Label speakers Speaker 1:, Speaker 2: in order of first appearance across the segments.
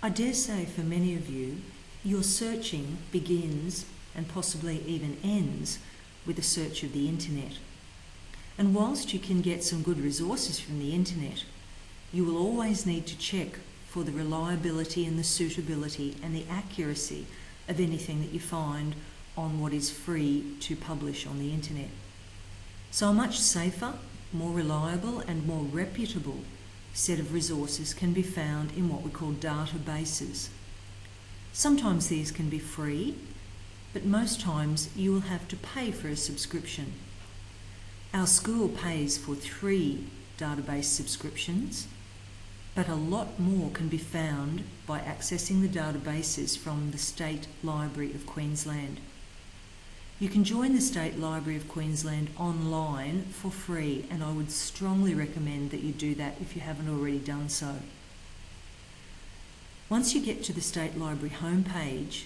Speaker 1: I dare say for many of you, your searching begins and possibly even ends with a search of the internet. And whilst you can get some good resources from the internet, you will always need to check for the reliability and the suitability and the accuracy of anything that you find on what is free to publish on the internet. So a much safer, more reliable and more reputable set of resources can be found in what we call databases. Sometimes these can be free, but most times you will have to pay for a subscription. Our school pays for 3 database subscriptions, but a lot more can be found by accessing the databases from the State Library of Queensland. You can join the State Library of Queensland online for free, and I would strongly recommend that you do that if you haven't already done so. Once you get to the State Library homepage,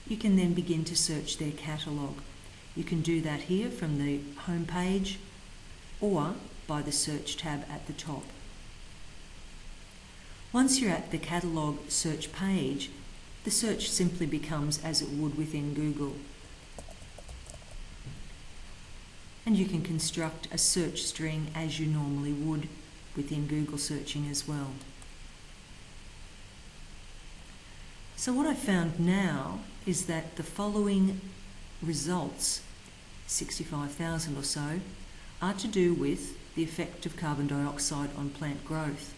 Speaker 1: you can then begin to search their catalogue. You can do that here from the homepage or by the search tab at the top. Once you're at the catalogue search page, the search simply becomes as it would within Google. And you can construct a search string as you normally would within Google searching as well. So what I found now is that the following results, 65,000 or so, are to do with the effect of carbon dioxide on plant growth.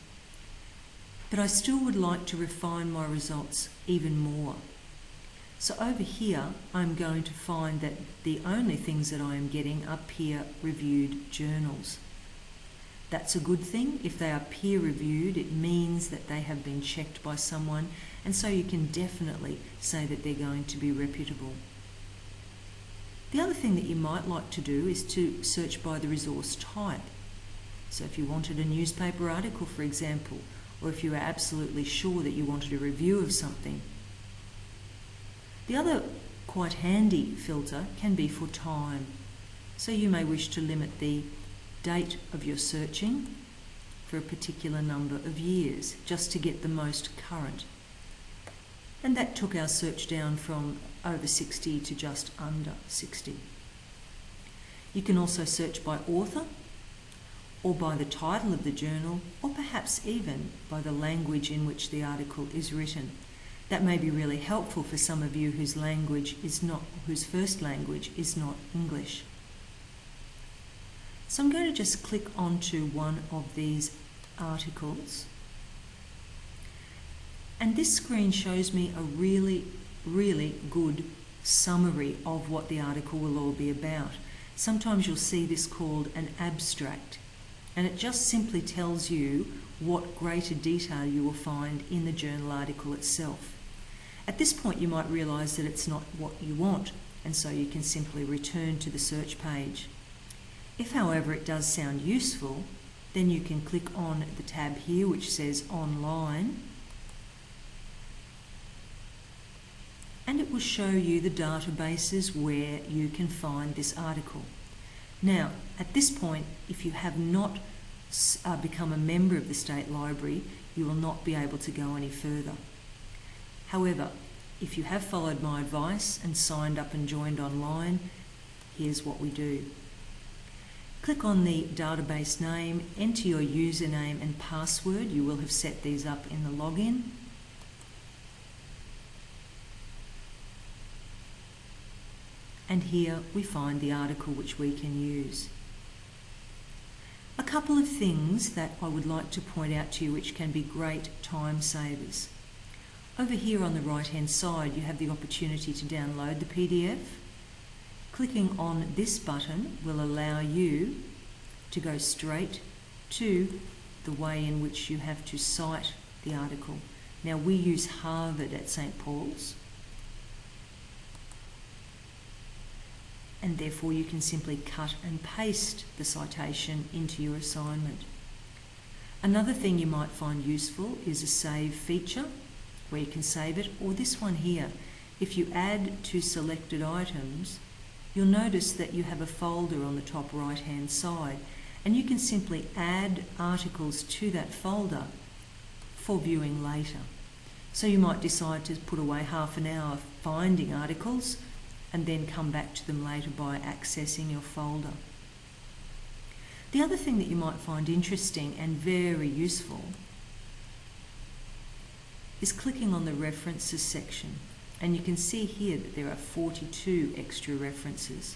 Speaker 1: But I still would like to refine my results even more. So over here, I'm going to find that the only things that I am getting are peer-reviewed journals. That's a good thing. If they are peer-reviewed, it means that they have been checked by someone, and so you can definitely say that they're going to be reputable. The other thing that you might like to do is to search by the resource type. So if you wanted a newspaper article, for example, or if you were absolutely sure that you wanted a review of something. The other quite handy filter can be for time. So you may wish to limit the date of your searching for a particular number of years, just to get the most current. And that took our search down from over 60 to just under 60. You can also search by author, or by the title of the journal, or perhaps even by the language in which the article is written. That may be really helpful for some of you whose first language is not English. So I'm going to just click onto one of these articles. And this screen shows me a really, really good summary of what the article will all be about. Sometimes you'll see this called an abstract, and it just simply tells you what greater detail you will find in the journal article itself. At this point, you might realise that it's not what you want, and so you can simply return to the search page. If, however, it does sound useful, then you can click on the tab here which says Online, and it will show you the databases where you can find this article. Now, at this point, if you have not become a member of the State Library, you will not be able to go any further. However, if you have followed my advice and signed up and joined online, here's what we do. Click on the database name, enter your username and password. You will have set these up in the login. And here we find the article which we can use. A couple of things that I would like to point out to you which can be great time savers. Over here on the right hand side you have the opportunity to download the PDF. Clicking on this button will allow you to go straight to the way in which you have to cite the article. Now we use Harvard at St. Paul's, and therefore you can simply cut and paste the citation into your assignment. Another thing you might find useful is a save feature where you can save it, or this one here. If you add to selected items, you'll notice that you have a folder on the top right hand side, and you can simply add articles to that folder for viewing later. So you might decide to put away half an hour finding articles and then come back to them later by accessing your folder. The other thing that you might find interesting and very useful is clicking on the references section. And you can see here that there are 42 extra references.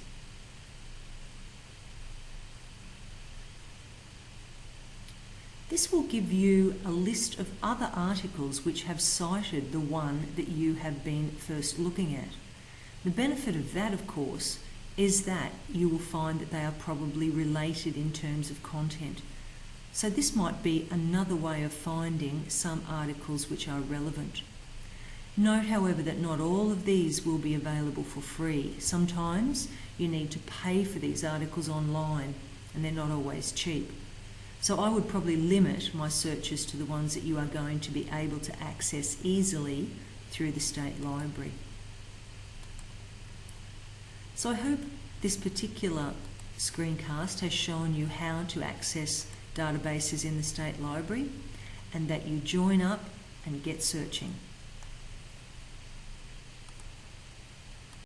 Speaker 1: This will give you a list of other articles which have cited the one that you have been first looking at. The benefit of that, of course, is that you will find that they are probably related in terms of content. So this might be another way of finding some articles which are relevant. Note, however, that not all of these will be available for free. Sometimes you need to pay for these articles online, and they're not always cheap. So I would probably limit my searches to the ones that you are going to be able to access easily through the State Library. So I hope this particular screencast has shown you how to access databases in the State Library, and that you join up and get searching.